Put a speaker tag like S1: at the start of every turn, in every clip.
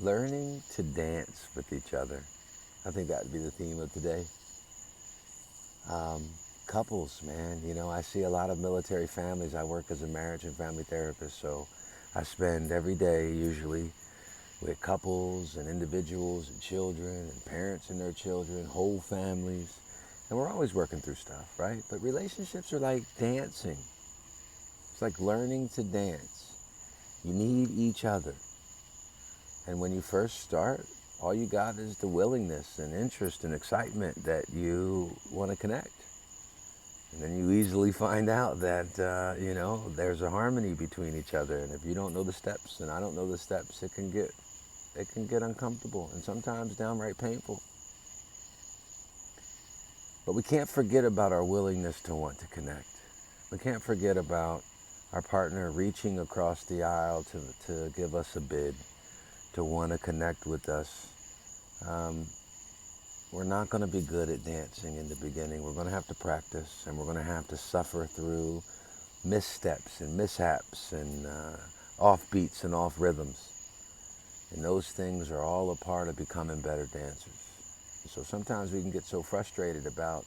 S1: learning to dance with each other. I think that would be the theme of today. Um, Couples, man, I see a lot of military families. I work as a marriage and family therapist, so I spend every day usually with couples and individuals and children and parents and their children, whole families. And we're always working through stuff, right? But relationships are like dancing. It's like learning to dance. You need each other. And when you first start, all you got is the willingness and interest and excitement that you want to connect. And then you easily find out that, there's a harmony between each other. And if you don't know the steps and I don't know the steps, it can get uncomfortable and sometimes downright painful. But we can't forget about our willingness to want to connect. We can't forget about our partner reaching across the aisle to give us a bid, to want to connect with us. Um, we're not going to be good at dancing in the beginning. We're going to have to practice, and we're going to have to suffer through missteps and mishaps and offbeats and off rhythms. And those things are all a part of becoming better dancers. So sometimes we can get so frustrated about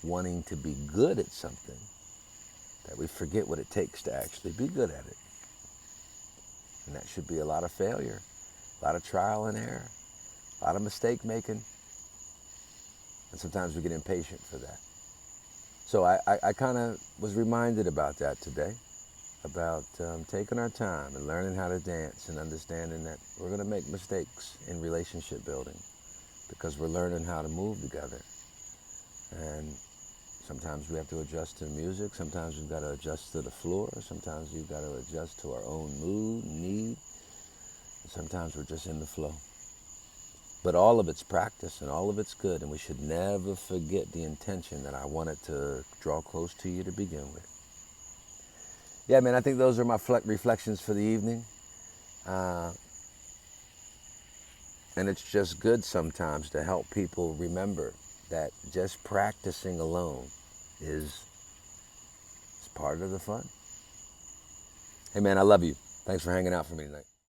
S1: wanting to be good at something that we forget what it takes to actually be good at it. And that should be a lot of failure, a lot of trial and error, a lot of mistake making. And sometimes we get impatient for that. So I kind of was reminded about that today, about taking our time and learning how to dance and understanding that we're going to make mistakes in relationship building because we're learning how to move together. And sometimes we have to adjust to the music. Sometimes we've got to adjust to the floor. Sometimes we've got to adjust to our own mood and need. And sometimes we're just in the flow. But all of it's practice and all of it's good. And we should never forget the intention that I wanted to draw close to you to begin with. Yeah, man, I think those are my reflections for the evening. And it's just good sometimes to help people remember that just practicing alone is part of the fun. Hey, man, I love you. Thanks for hanging out for me tonight.